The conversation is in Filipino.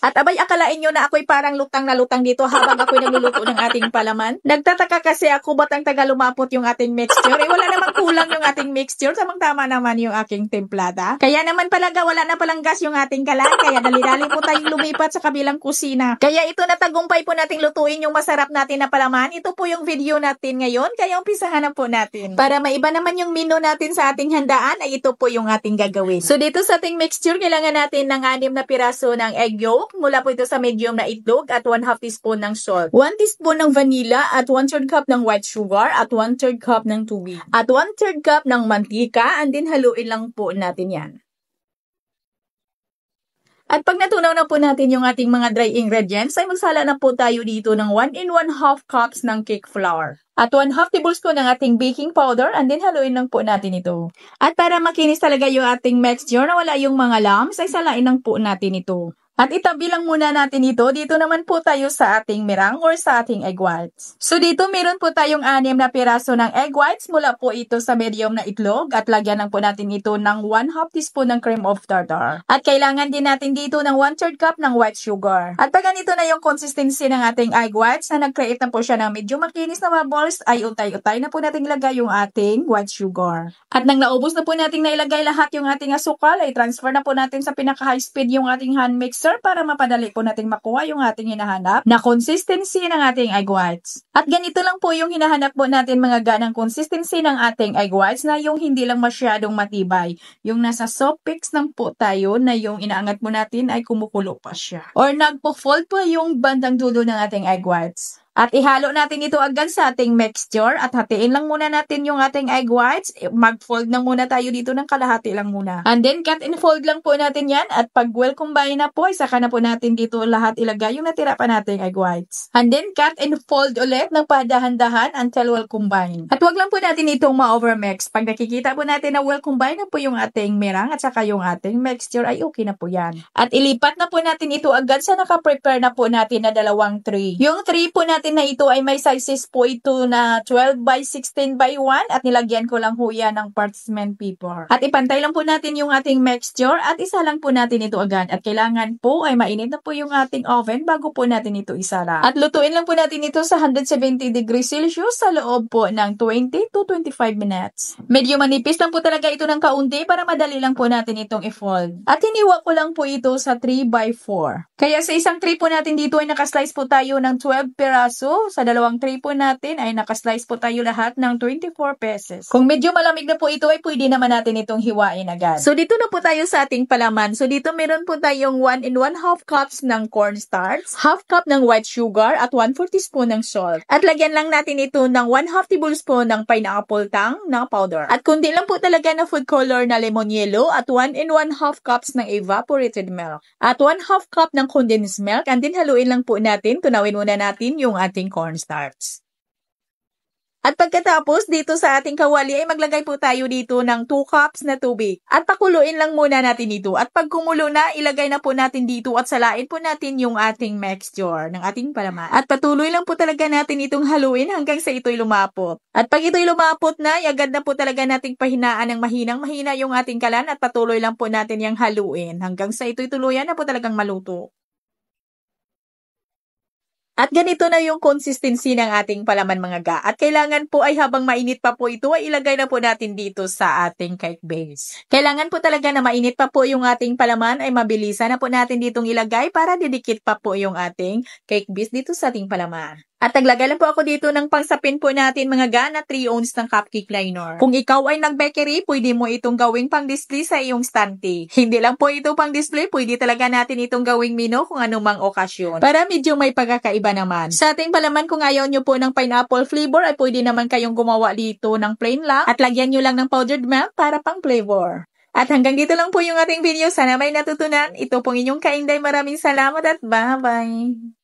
At abay, akalain nyo na ako'y parang lutang na lutang dito habang ako'y nagluluto ng ating palaman. Nagtataka kasi ako ba't ang taga lumapot yung ating mixture. Wala namang kulang yung ating mixture. Tamang-tama naman yung aking templada. Kaya naman palaga, wala na palang gas yung ating kalan. Kaya dali-dali po tayong lumipat sa kabilang kusina. Kaya ito na tagumpay po nating lutuin yung masarap natin na palaman. Ito po yung video natin ngayon. Kaya umpisahan na po natin. Para maiba naman yung menu natin sa ating handaan, ay ito po yung ating gagawin. So dito sa ating mixture, kailangan natin ng 6 na piraso ng egg yolk. Mula po ito sa medium na itlog at 1/2 teaspoon ng salt. 1 teaspoon ng vanilla at 1/3 cup ng white sugar at 1/3 cup ng tubig. At 1/3 cup ng mantika, and then haluin lang po natin yan. At pag natunaw na po natin yung ating mga dry ingredients, ay magsala na po tayo dito ng 1 1/2 cups ng cake flour. At 1/2 tablespoon ng ating baking powder, and then haluin lang po natin ito. At para makinis talaga yung ating mixture na wala yung mga lumps, ay salain lang po natin ito. At itabi lang muna natin ito. Dito naman po tayo sa ating mirang or sa ating egg whites. So dito meron po tayong 6 na piraso ng egg whites. Mula po ito sa medium na itlog. At lagyan lang po natin ito ng 1/2 teaspoon ng cream of tartar. At kailangan din natin dito ng 1/3 cup ng white sugar. At pag ganito na yung consistency ng ating egg whites na nag-create na po siya ng medyo makinis na bubbles, ay utay-utay na po natin ilagay yung ating white sugar. At nang naubos na po natin na ilagay lahat yung ating asukal, ay transfer na po natin sa pinaka-high speed yung ating hand mixer para mapadali po natin makuha yung ating hinahanap na consistency ng ating egg whites. At ganito lang po yung hinahanap po natin mga ganang consistency ng ating egg whites na yung hindi lang masyadong matibay. Yung nasa soft mix lang po tayo na yung inaangat mo natin ay kumukulo pa siya. Or nagpo-fold po yung bandang dulo ng ating egg whites. At ihalo natin ito agad sa ating mixture at hatiin lang muna natin yung ating egg whites. Mag-fold na muna tayo dito ng kalahati lang muna. And then cut and fold lang po natin yan at pag well combine na po, saka na po natin dito lahat ilagay yung natira pa nating egg whites. And then cut and fold ulit ng padahan-dahan until well combine. At wag lang po natin itong ma-overmix. Pag nakikita po natin na well combine na po yung ating mirang at saka yung ating mixture, ay okay na po yan. At ilipat na po natin ito agad sa naka-prepare na po natin na dalawang tray. Yung tray po natin na ito ay may sizes po ito na 12 by 16 by 1 at nilagyan ko lang ho yan ng parchment paper. At ipantay lang po natin yung ating mixture at isa lang po natin ito agad. At kailangan po ay mainit na po yung ating oven bago po natin ito isara. At lutuin lang po natin ito sa 170 degrees Celsius sa loob po ng 20 to 25 minutes. Medyo manipis lang po talaga ito ng kaunti para madali lang po natin itong i-fold. At hiniwa ko lang po ito sa 3 by 4. Kaya sa isang tray po natin dito ay nakaslice po tayo ng 12 piraso. Sa dalawang tray po natin ay nakaslice po tayo lahat ng 24 pieces. Kung medyo malamig na po ito ay pwede naman natin itong hiwain agad. So dito na po tayo sa ating palaman. So dito meron po tayong 1 1/2 cups ng cornstarch, half cup ng white sugar at 1/4 teaspoon ng salt. At lagyan lang natin ito ng 1/2 tablespoon ng pineapple tang na powder. At kundi lang po talaga na food color na lemon yellow at 1 1/2 cups ng evaporated milk. At 1/2 cup ng condensed milk, and then haluin lang po natin. Tunawin muna natin yung ating cornstarch. At pagkatapos dito sa ating kawali ay maglagay po tayo dito ng 2 cups na tubig. At pakuluin lang muna natin ito. At pag kumulo na, ilagay na po natin dito at salain po natin yung ating mixture ng ating palaman. At patuloy lang po talaga natin itong haluin hanggang sa ito'y lumapot. At pag ito'y lumapot na, agad na po talaga nating pahinaan ng mahinang-mahina yung ating kalan at patuloy lang po natin yung haluin hanggang sa ito'y tuluyan na po talagang maluto. At ganito na yung consistency ng ating palaman mga ga. At kailangan po ay habang mainit pa po ito ay ilagay na po natin dito sa ating cake base. Kailangan po talaga na mainit pa po yung ating palaman ay mabilisan na po natin ditong ilagay para didikit pa po yung ating cake base dito sa ating palaman. At naglagay lang po ako dito ng pangsapin po natin mga ga na 3 ounce ng cupcake liner. Kung ikaw ay nag-bakery, pwede mo itong gawing pang-display sa iyong stante. Hindi lang po ito pang-display, pwede talaga natin itong gawing menu kung anumang okasyon. Para medyo may pagkakaiba naman. Sa ating palaman, kung ayaw nyo po ng pineapple flavor, ay pwede naman kayong gumawa dito ng plain lang at lagyan nyo lang ng powdered milk para pang flavor. At hanggang dito lang po yung ating video. Sana may natutunan. Ito pong inyong Kainday. Maraming salamat at bye-bye!